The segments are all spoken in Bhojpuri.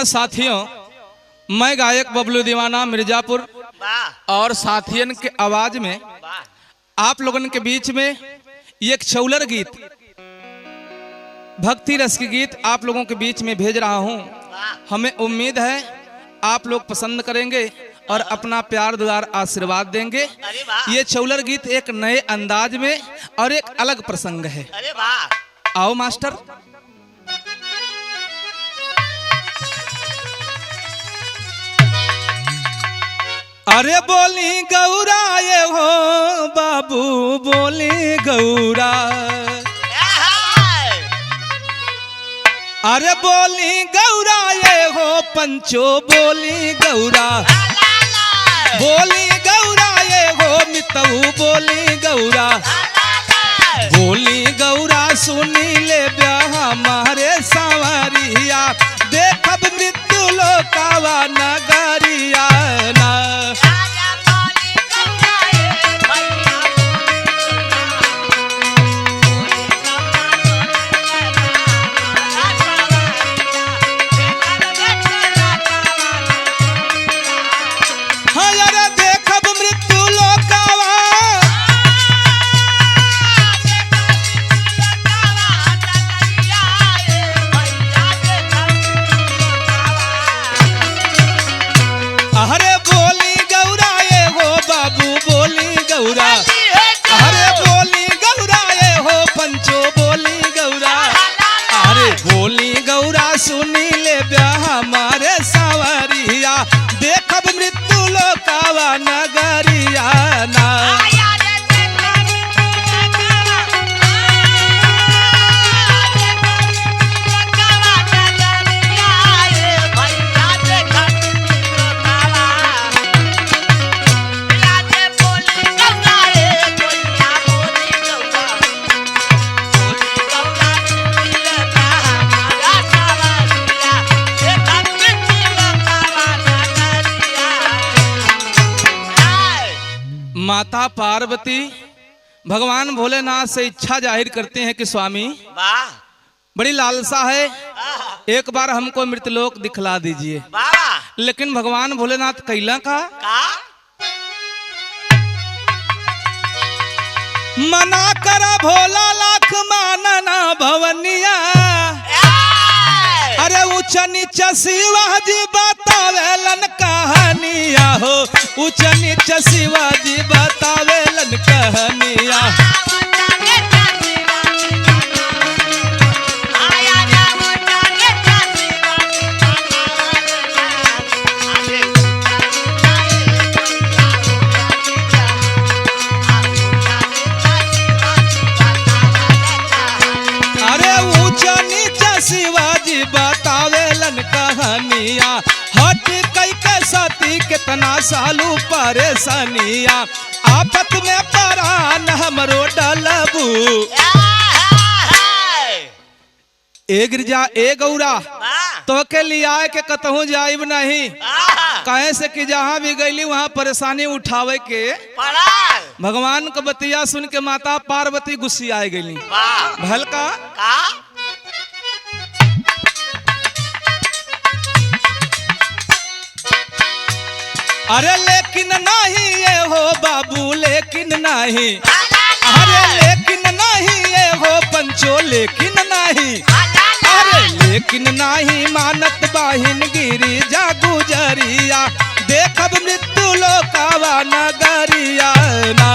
हाँ साथियों, मैं गायक बबलू दीवाना मिर्जापुर और साथियन के आवाज में आप लोगन के बीच में एक छौलर गीत, भक्ति रस की गीत आप लोगों के बीच में भेज रहा हूं। हमें उम्मीद है आप लोग पसंद करेंगे और अपना प्यार दुलार आशीर्वाद देंगे। ये छौलर गीत एक नए अंदाज में और एक अलग प्रसंग है। आओ मास्टर। अरे बोली गौरा ये हो बाबू, बोली गौरा। अरे बोली गौरा ये हो पंचो, बोली गौरा। बोली गौरा ये हो मितऊ, बोली गौरा। बोली गौरा सुनी ले ब्याह हमारे सांवरिया, देखब मृत्यु लोकावा नगरिया ना। अरे बोली गौरा ये हो बाबू, बोली गौरा। अरे बोली गौरा ये हो पंचो, बोली गौरा। अरे बोली गौरा सुनी ले ब्याह हमारे सांवरिया, देखब मृत्यु लोकावा नगरिया ना। माता पार्वती भगवान भोलेनाथ से इच्छा जाहिर करते हैं कि स्वामी बड़ी लालसा है, एक बार हमको मृतलोक दिखला दीजिए। लेकिन भगवान भोलेनाथ कैला का मना करा भोला लाख मानना भवनिया। अरे ऊंच नीच शिवाजी बतावेलन कहानिया हो, ऊंच नीच शिवाजी बतावेलन कहानिया। अरे ऊंच नीच शिवाजी बतावेलन कहानिया, हट कई के सती कितना सालू परेशानिया, आफत में परान हमरो डलबू। ए गिरजा ए गौरा, तो के लिया के कतहूँ जाइब नहीं, कहे से कि जहाँ भी गईली वहाँ परेशानी उठावे के। भगवान का बतिया सुन के माता पार्वती गुस्सिया गईली। भल का अरे लेकिन नहीं ये हो बाबू, लेकिन नहीं। अरे लेकिन नहीं ये हो पंचो, लेकिन नहीं। अरे लेकिन नहीं मानत बाहिन गिरी जा गुजरिया, देखब मृत्यु लोकावा नगरिया ना।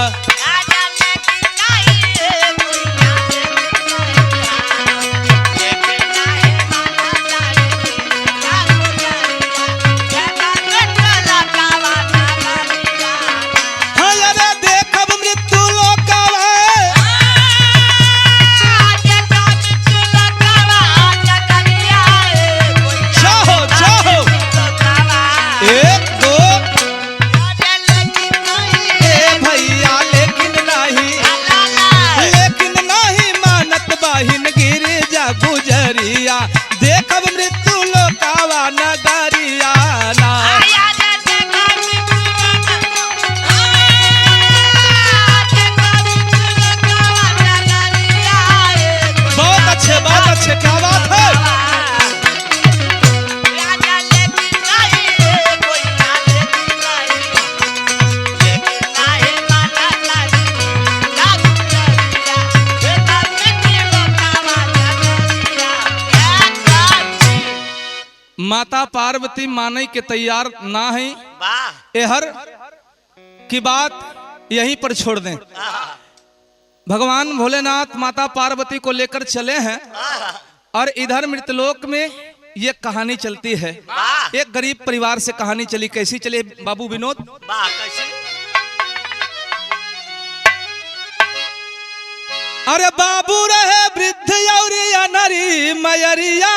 पार्वती माने के तैयार ना है। एहर की बात यहीं पर छोड़ दें। भगवान भोलेनाथ माता पार्वती को लेकर चले हैं और इधर मृतलोक में ये कहानी चलती है। एक गरीब परिवार से कहानी चली। कैसी चले बाबू विनोद? अरे बाबू रहे वृद्ध औरिया नरी मयरिया,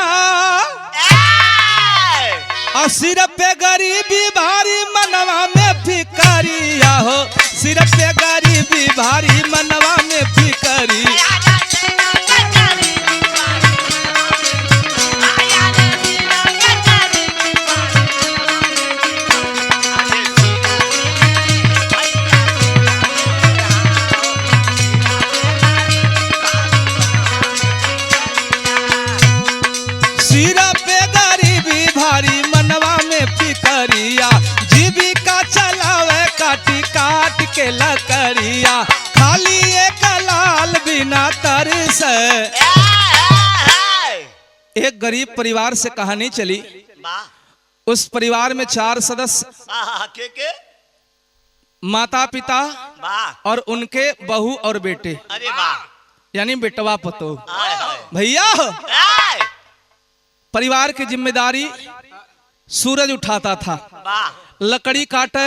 सिर पे गरीबी भारी मनवा में फिकरिया हो, सिर पे गरीबी भारी मनवा में फिकरी। जीविका चलावे काटी काट के लकड़िया, खाली एक लाल बिना तरस। एक गरीब परिवार से कहानी चली। उस परिवार में 4 सदस्य, माता पिता और उनके बहू और बेटे, यानी बेटवा पतो। भैया परिवार की जिम्मेदारी सूरज उठाता था, लकड़ी काटे,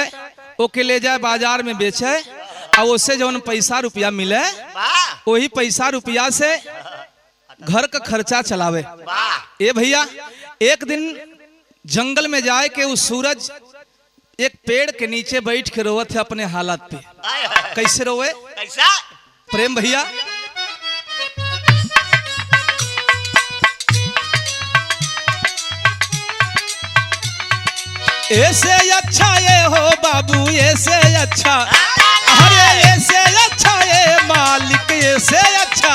ओके ले जाए बाजार में बेचे और उससे जो पैसा रुपया मिले वही पैसा रुपया से घर का खर्चा चलावे। ए भैया एक दिन जंगल में जाए के उस सूरज एक पेड़ के नीचे बैठ के रोवत है अपने हालत पे। कैसे रोवे प्रेम भैया? ऐसे अच्छा ये हो बाबू, ऐसे अच्छा, अरे ऐसे अच्छा ये मालिक, ऐसे अच्छा,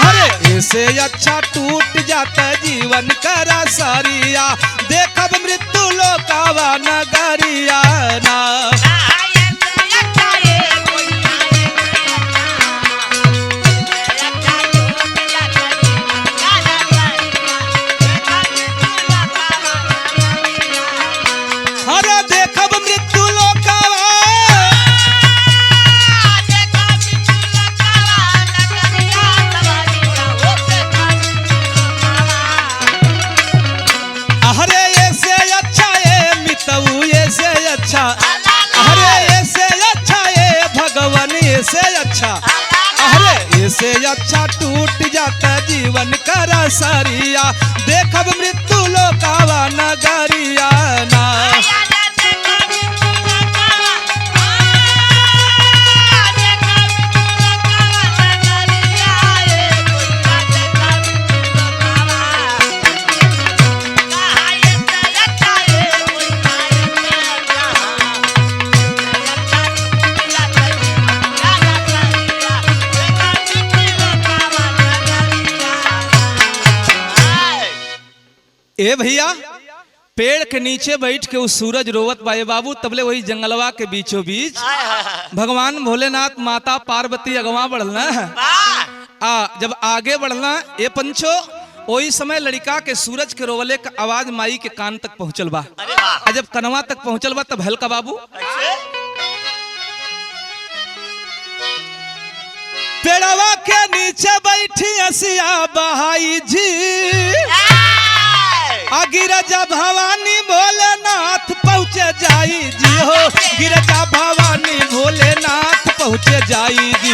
अरे ऐसे अच्छा टूट जाता जीवन करा सारिया, देखब मृत्यु लोकावा नगरिया ना। से अच्छा टूट जाता जीवन करा सारिया, देखब मृत्यु लोकावा नगरिया ना। ए भैया पेड़ के नीचे बैठ के उस सूरज रोवत बाए बाबू, तबले वही जंगलवा के बीचों बीच भगवान भोलेनाथ माता पार्वती अगवा बढ़ना है। जब आगे बढ़ना ये पंचो, वही समय लड़का के सूरज के रोवले का आवाज माई के कान तक पहुंचल बा। जब कनवा तक पहुंचल बा तब हल्का बाबू पेड़वा के नीचे बैठी असिया बहाई जी, गिरजा भवानी भोलेनाथ पहुँचे जाई जी हो, गिरजा भवानी भोलेनाथ पहुँचे जाई जी।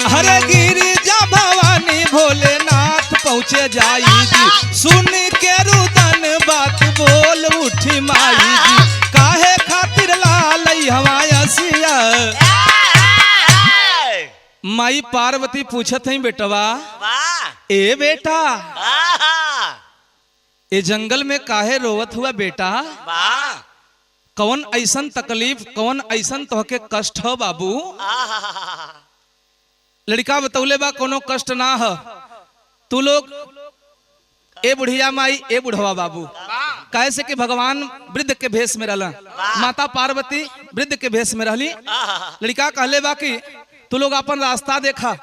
हरे गिरिजा भवानी भोलेनाथ पहुँचे जाई जी, सुन के रुदन बात बोल उठी माई जी, काहे खातिर लाल हमाया सिया। माई पार्वती पूछत है बेटवा, ए बेटा ए जंगल में काहे रोवत हुआ बेटा? कौन ऐसन तकलीफ, कौन ऐसन तोहके कष्ट हो बाबू? लड़का बतौले बा कोनो कष्ट ना हो, तू लोग ए बुढ़िया माई ए बुढ़वा बाबू कैसे कि भगवान वृद्ध के भेष में रहला, माता पार्वती वृद्ध के भेष में रहली। लड़का कहले बा कि तू लोग अपन रास्ता देखा,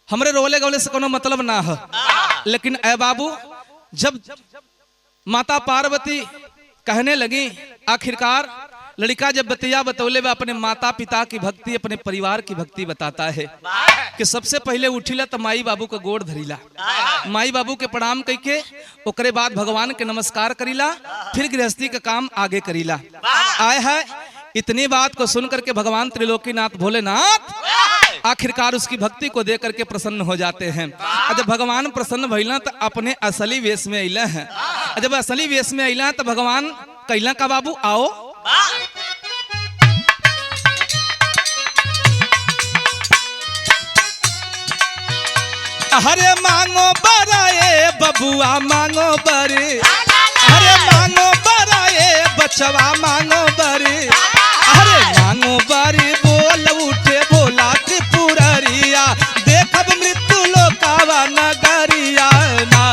हमरे रोले गवले से कोनो मतलब ना है। लेकिन ए बाबू जब माता पार्वती कहने लगी, आखिरकार लड़का जब बतिया बतौले बा अपने माता पिता की भक्ति, अपने परिवार की भक्ति बताता है कि सबसे पहले उठिला तो माई बाबू का गोड़ धरीला, माई बाबू के प्रणाम करके ओकरे बाद भगवान के नमस्कार करीला, फिर गृहस्थी का काम आगे करीला। आए है इतनी बात को सुन करके भगवान त्रिलोकीनाथ भोलेनाथ आखिरकार उसकी भक्ति को देख करके प्रसन्न हो जाते हैं। जब भगवान प्रसन्न भइला तो अपने असली वेश में अइला है। जब असली वेश में अइला तो भगवान कहला का बाबू आओ, हरे मांगो बराए बबुआ मांगो बरे, हरे मांगो बराए बचवा मांगो बरे, हरे मांगो बरे बोल उठे बोला त्रिपुररिया, देखब मृत्यु लोकावा नगरिया ना।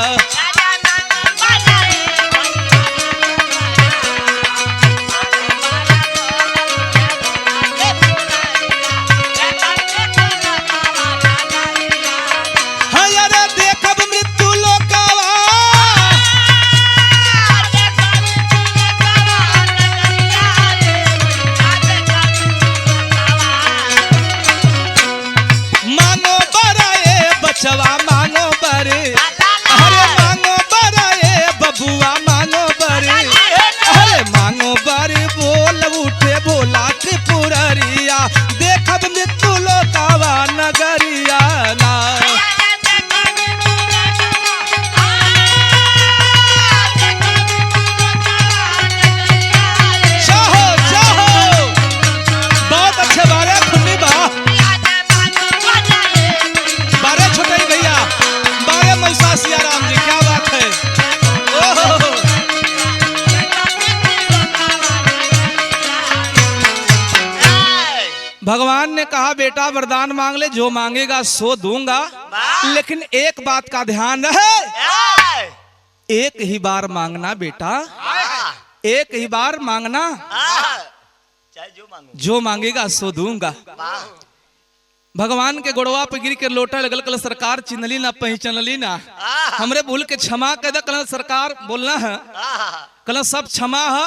मांगो बरे, हरे मांगो बरे बबुआ मांगो बरे, हरे मांगो बरे बोल उठे बोला त्रिपुररिया, देखब मृत्यु लोकावा नगरिया ना। चाहो चाहो बहुत अच्छे बारे खुन्नी बा सिया राम जी, क्या बात है। भगवान ने कहा बेटा वरदान मांग ले, जो मांगेगा सो दूंगा, लेकिन एक बात का ध्यान रहे, एक ही बार मांगना बेटा, एक ही बार मांगना, जो मांगेगा सो दूंगा। भगवान के गोड़वा पे गिर के लोटा लगल, कल सरकार चिन्हली ना पहचानली ना, हमरे भूल के क्षमा कर दे, कल सरकार बोलना है, कल सब क्षमा है,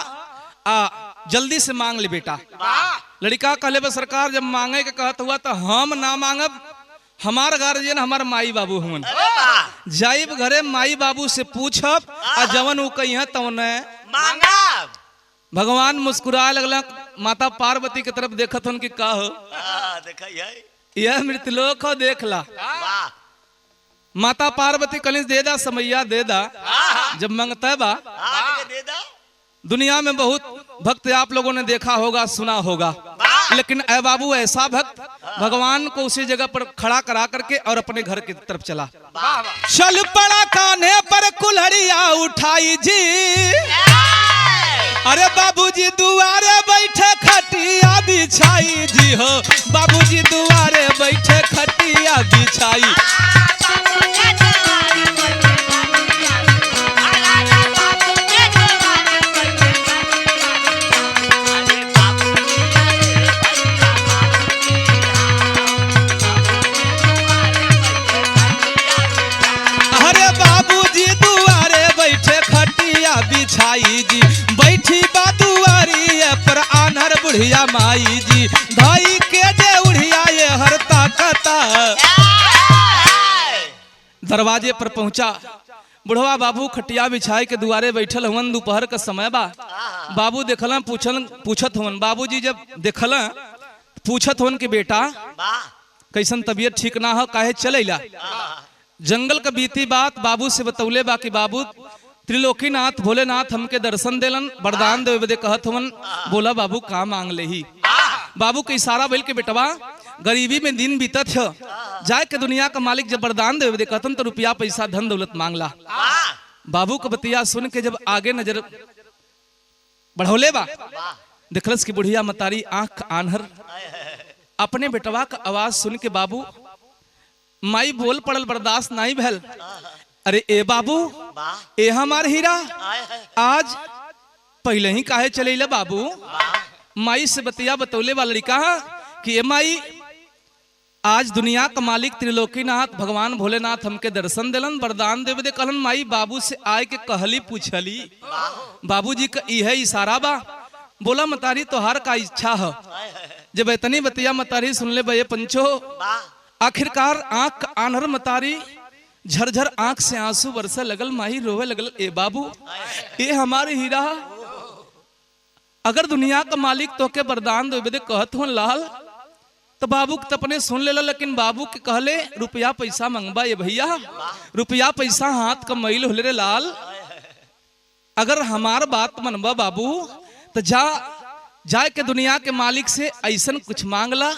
जल्दी से मांग ले बेटा। लड़का कहले बा सरकार जब मांगे के कहत हुआ तो हम ना मांगब, हमार गार्जियन हमार माई बाबू हुन, जाइब घरे माई बाबू से पूछब आ जवन उ कहिए तवने मांगब। भगवान मुस्कुराए लगला, माता पार्वती की तरफ देखत हन कि का हो, यह मृतलोक हो देखला। माता पार्वती कलिस दे दा समैया दे दा, जब मंगता बा दुनिया में बहुत भक्त आप लोगों ने देखा होगा सुना होगा, लेकिन ऐ बाबू ऐसा भक्त भगवान को उसी जगह पर खड़ा करा करके और अपने घर की तरफ चला। चल पड़ा कान्हे पर कुल्हड़िया उठाई जी, अरे बाबूजी दुआरे बैठे खटिया बिछाई जी हो, बाबूजी दुआरे बैठे खटिया बिछाई। अरे बाबूजी दुआरे बैठे खटिया बिछाई जी, बैठी बादुआरी पर आनहर बुढ़िया माई जी, धाई के दे उड़िया ये हरता कता। दरवाजे पर पहुंचा, बुढ़वा बाबू खटिया बिछाई के दुआरे बैठल हवन, दोपहर का समय बा। बाबू देखला पूछत हवन, बाबूजी जब देखला पूछत हवन कि बेटा कैसन तबीयत ठीक ना हो, काहे चलेला। जंगल का बीती बात बाबू से बतौले बा कि बाबू त्रिलोकीनाथ भोलेनाथ हमके दर्शन देलन, वरदान देवे बदे कहत हवन। बोला बाबू का मांग ले ही। बाबू के इशारा बोल के बेटवा गरीबी में दिन बीतत है, जाए के दुनिया का मालिक जब वरदान देवे दे कहतन तो रुपया पैसा धन दौलत मांगला। बाबू का बतिया सुन के जब आगे नजर बढ़ौले बा, देखलस की बुढ़िया मतारी आंख आनहर, अपने बेटवा का आवाज सुन के बाबू माई बोल पड़ल, बर्दाश्त नहीं भैल। अरे ए बाबू, ए हमार हीरा, आज पहले ही काहे चले बाबू? माई से बतिया बतौले वाला लड़का कि ए माई, आज दुनिया का मालिक त्रिलोकीनाथ भगवान भोलेनाथ हमके दर्शन दिलन, वरदान देवे दे कहलन। माई बाबू से आए के कहली पूछली, बाबूजी का इहे इशारा बा? बोला मतारी तोहार का इच्छा है? जब इतनी बतिया मतारी सुन ले बे पंचो, आखिरकार आंख आनहर मतारी झरझर आंख से आंसू बरसे लगल। माही रोवे लगल, ए बाबू, ए हमारे हीरा, अगर दुनिया का मालिक तो के वरदान देवे दे कहत हो लाल, तो बाबू के तपने सुन ले, लेकिन बाबू के कहले रुपया पैसा मंगबा ये भैया, रुपया पैसा हाथ का मैल होले रे लाल। अगर हमार बात मनबा बाबू तो जाए के दुनिया के मालिक से ऐसन कुछ मांगला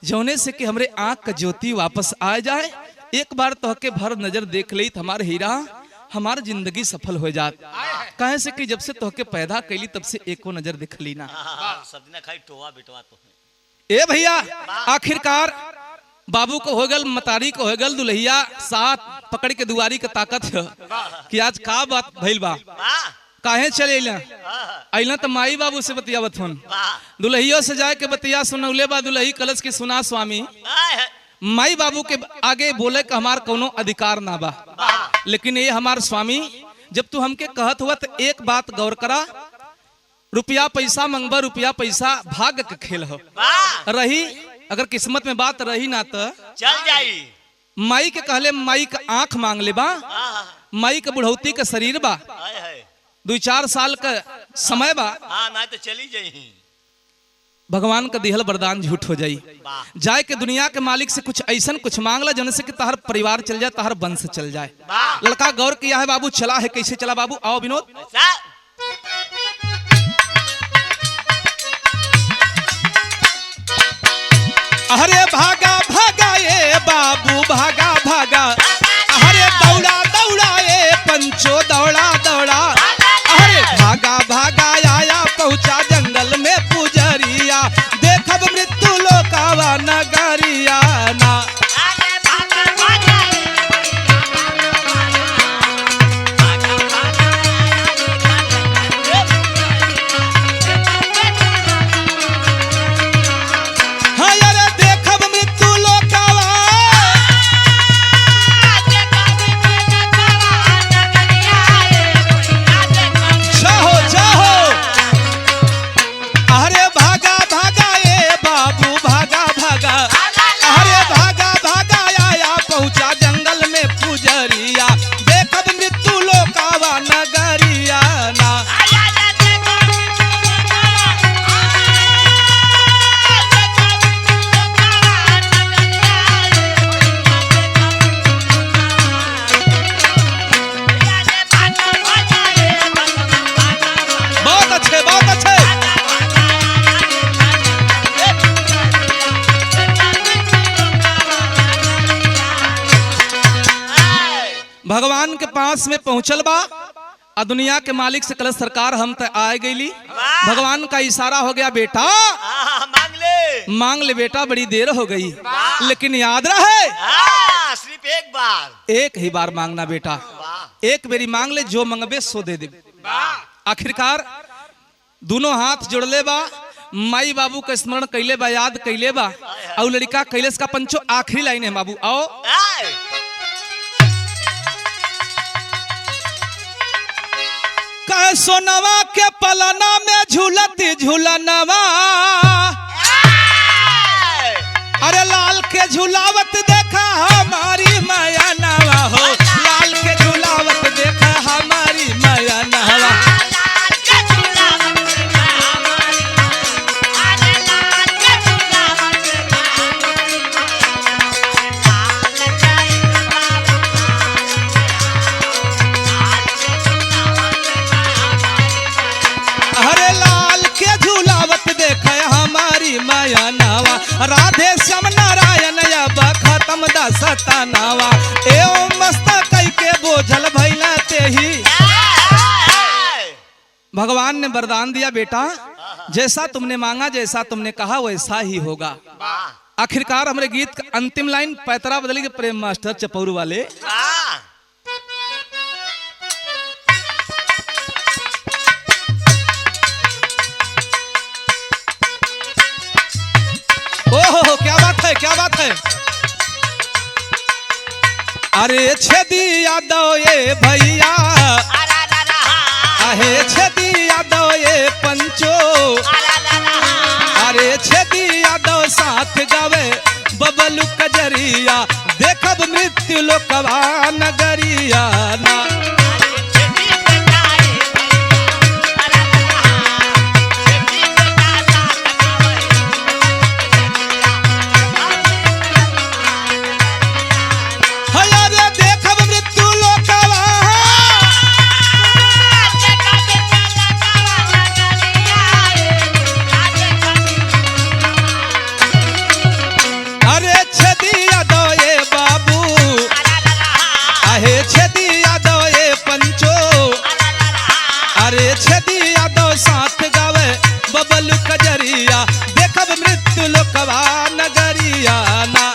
जौने से कि हमरे आंख का ज्योति वापस आ जाए। एक बार तो के भर नजर देख ली हमारे हीरा, हमार जिंदगी सफल हो जात। कहे से कि जब से तोहके पैदा कैली तब से एको नजर दिख ली ना। ए भैया, आखिरकार बाबू को हो गल, मतारी को हो गल, दुल्हिया साथ पकड़ के दुआरी के ताकत है कि आज का बात भइल बा, काहे चले अइला तो माई बाबू से बतियावत हन। दुल्हियों से जाए के बतिया सुनौले बा। दुल्ही कलश की सुना स्वामी, माई बाबू के आगे बोले का हमार कोनो अधिकार ना बा, लेकिन ये हमार स्वामी जब तू हमके कहत हुआ तो एक बात गौर करा, रुपया पैसा मंगबा, रुपया पैसा भाग्य के खेल हो रही, अगर किस्मत में बात रही ना तो चल जाई। माई के कहले माई का आंख मांग ले बा, माई का बुढ़ौती का शरीर बा, 2-4 साल का समय बा, ना तो चली जाई। भगवान का दिहल वरदान झूठ हो जाई। जाए के दुनिया के मालिक से कुछ ऐसा कुछ मांगला जन से कि तहर परिवार चल जाए, तहर वंश चल जाए। लड़का गौर किया है बाबू, चला है कैसे चला बाबू? आओ विनोद। अरे भागा भागा ये बाबू, भागा भागा, अरे दौड़ा दौड़ा ये पंचो, दौड़ा दौड़ा, अरे भागा भागा आया पहुंचा जंगल में पुजरिया, देखब मृत्यु लोकावा नगरिया ना। भगवान के पास में पहुंचल बा, और दुनिया के मालिक से कल सरकार हम तक आए गईली। भगवान का इशारा हो गया, बेटा मांग ले बेटा, बड़ी देर हो गई, लेकिन याद रहे सिर्फ एक बार, एक ही बार मांगना बेटा, एक बेरी मांग ले, जो मंगबे सो दे दे। आखिरकार दोनों हाथ जोड़ले बा, माई बाबू का स्मरण कैले बा, याद कैले बा, और लड़का कैलेश का पंचो आखिरी लाइन है बाबू, आओ। सोनवा के पलना में झूलती झूलनवा, अरे लाल के झूलावत देखा हमारी माया नवा हो, लाल के झूलावत देखा हमारी माया नवा। माया नावा राधे श्याम नारायण अब खत्म दसतनावा, एवं मस्त कई के बोझल भैला तेही। भगवान ने वरदान दिया, बेटा जैसा तुमने मांगा, जैसा तुमने कहा वैसा ही होगा। आखिरकार हमारे गीत का अंतिम लाइन पैतरा बदली के प्रेम मास्टर चपौरू वाले, है अरे छेदी यादव ये भैया अहे छेदी यादव ये पंचो अरे छेदी यादव साथ गावे बबलू कजरिया देखब मृत्यु लोकवा नगरिया ना छेदी यादव साथ गावे बबलू कजरिया देखब मृत्यु लोकवा नगरिया ना